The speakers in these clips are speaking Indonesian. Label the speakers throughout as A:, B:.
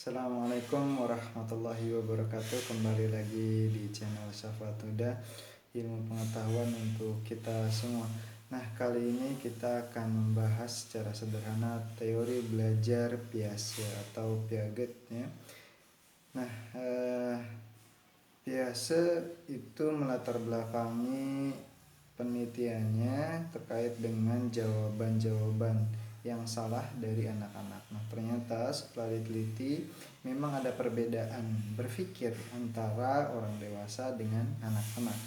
A: Assalamualaikum warahmatullahi wabarakatuh. Kembali lagi di channel Syafat Huda, ilmu pengetahuan untuk kita semua. Nah, kali ini kita akan membahas secara sederhana teori belajar Piaget atau Piaget ya. Nah, Piaget itu melatar belakangi penelitiannya terkait dengan jawaban-jawaban yang salah dari anak-anak. Nah, ternyata setelah diteliti memang ada perbedaan berpikir antara orang dewasa dengan anak-anak.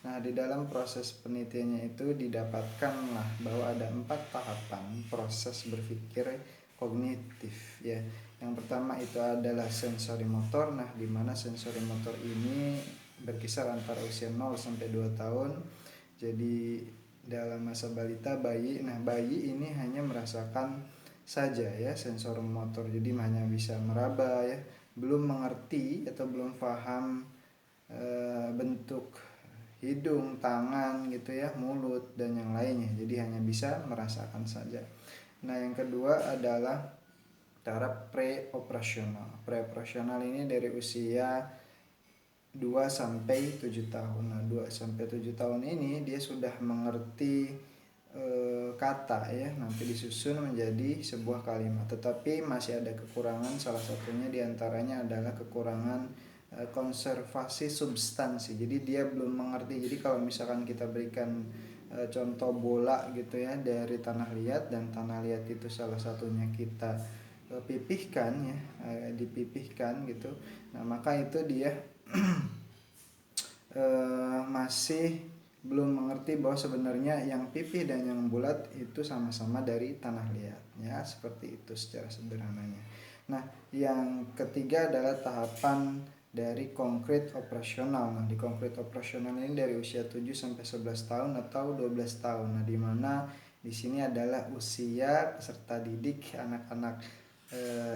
A: Nah, di dalam proses penelitiannya itu didapatkanlah bahwa ada 4 tahapan proses berpikir kognitif ya. Yang pertama itu adalah sensori motor. Nah, di mana sensori motor ini berkisar antara usia 0 sampai 2 tahun. Jadi dalam masa balita bayi, nah bayi ini hanya merasakan saja ya sensor motor, jadi hanya bisa meraba ya, belum mengerti atau belum paham bentuk hidung, tangan gitu ya, mulut dan yang lainnya, jadi hanya bisa merasakan saja. Nah, yang kedua adalah taraf pre-operasional. Pre-operasional ini dari usia 2 sampai 7 tahun. Nah, 2 sampai 7 tahun ini dia sudah mengerti kata ya, nanti disusun menjadi sebuah kalimat. Tetapi masih ada kekurangan, salah satunya diantaranya adalah kekurangan konservasi substansi. Jadi dia belum mengerti. Jadi kalau misalkan kita berikan contoh bola gitu ya dari tanah liat, dan tanah liat itu salah satunya kita pipihkan ya, dipipihkan gitu. Nah, maka itu dia masih belum mengerti bahwa sebenarnya yang pipih dan yang bulat itu sama-sama dari tanah liat ya, seperti itu secara sederhananya. Nah, yang ketiga adalah tahapan dari konkret operasional. Nah, di konkret operasional ini dari usia 7 sampai 11 tahun atau 12 tahun. Nah, di mana di sini adalah usia peserta didik anak-anak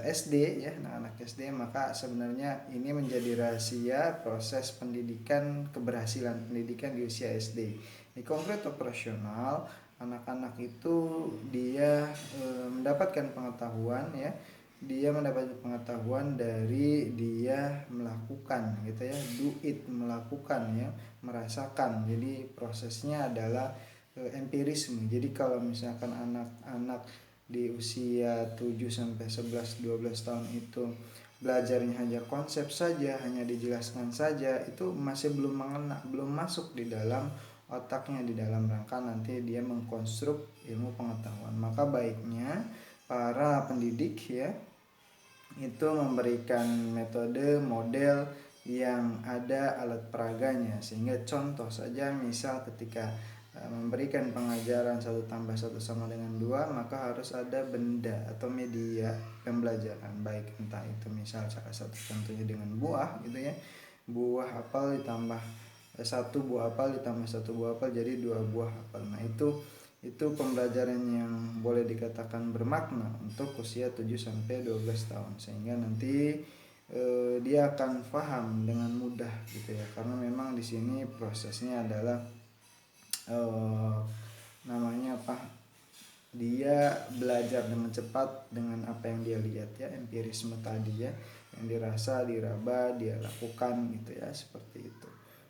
A: SD ya, anak-anak SD. Maka sebenarnya ini menjadi rahasia proses pendidikan, keberhasilan pendidikan di usia SD. Di konkret operasional, anak-anak itu dia mendapatkan pengetahuan ya, dia mendapat pengetahuan dari dia melakukan gitu ya, do it, melakukan ya, merasakan. Jadi prosesnya adalah empirisme. Jadi kalau misalkan anak-anak di usia 7 sampai 11 12 tahun itu belajarnya hanya konsep saja, hanya dijelaskan saja, itu masih belum mengena, belum masuk di dalam otaknya, di dalam rangka nanti dia mengkonstruk ilmu pengetahuan. Maka baiknya para pendidik ya itu memberikan metode model yang ada alat peraganya, sehingga contoh saja misal ketika memberikan pengajaran 1+1 sama dengan 2, maka harus ada benda atau media pembelajaran, baik entah itu misal salah satu contohnya dengan buah gitu ya, buah apel ditambah satu buah apel ditambah satu buah apel jadi 2 buah apel. Nah, itu pembelajaran yang boleh dikatakan bermakna untuk usia 7 sampai 12 tahun, sehingga nanti dia akan paham dengan mudah gitu ya, karena memang di sini prosesnya adalah namanya apa, dia belajar dengan cepat dengan apa yang dia lihat ya, empirisme tadi ya, yang dirasa, diraba, dia lakukan gitu ya, seperti itu.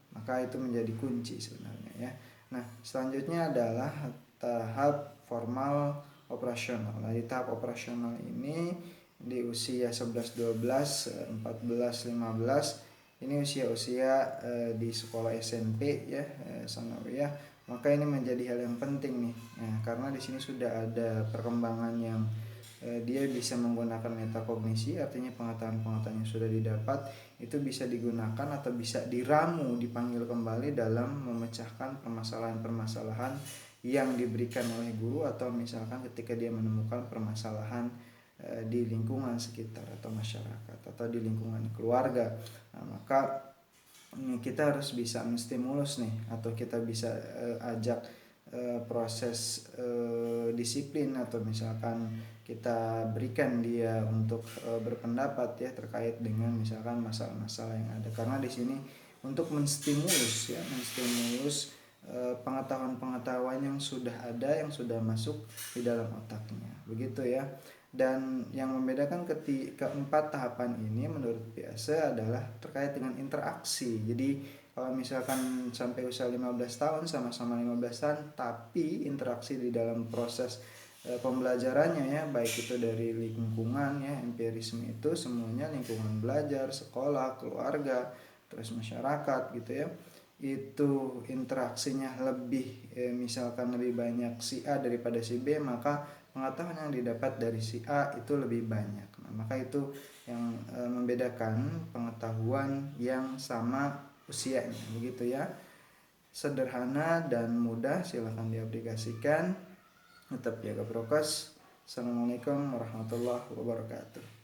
A: Maka itu menjadi kunci sebenarnya ya. Nah, selanjutnya adalah tahap formal operasional. Nah, di tahap operasional ini di usia 11, 12, 14, 15 ini usia-usia di sekolah SMP ya, sanawiyah. Maka ini menjadi hal yang penting nih. Nah, karena di sini sudah ada perkembangan yang dia bisa menggunakan metakognisi, artinya pengetahuan-pengetahuan yang sudah didapat itu bisa digunakan atau bisa diramu, dipanggil kembali dalam memecahkan permasalahan-permasalahan yang diberikan oleh guru, atau misalkan ketika dia menemukan permasalahan di lingkungan sekitar atau masyarakat atau di lingkungan keluarga. Nah, maka kita harus bisa menstimulus nih, atau kita bisa ajak proses disiplin, atau misalkan kita berikan dia untuk berpendapat ya terkait dengan misalkan masalah-masalah yang ada, karena di sini untuk menstimulus ya, menstimulus pengetahuan-pengetahuan yang sudah ada, yang sudah masuk di dalam otaknya, begitu ya. Dan yang membedakan keempat tahapan ini menurut Piaget adalah terkait dengan interaksi. Jadi kalau misalkan sampai usia 15 tahun, sama-sama 15 tahun, tapi interaksi di dalam proses pembelajarannya ya, baik itu dari lingkungan ya, empirisme itu semuanya lingkungan belajar, sekolah, keluarga, terus masyarakat gitu ya, itu interaksinya lebih misalkan lebih banyak si A daripada si B, maka pengetahuan yang didapat dari si A itu lebih banyak. Nah, maka itu yang membedakan pengetahuan yang sama usianya, begitu ya. Sederhana dan mudah, silahkan diaplikasikan. Tetap jaga prokes. Assalamualaikum warahmatullahi wabarakatuh.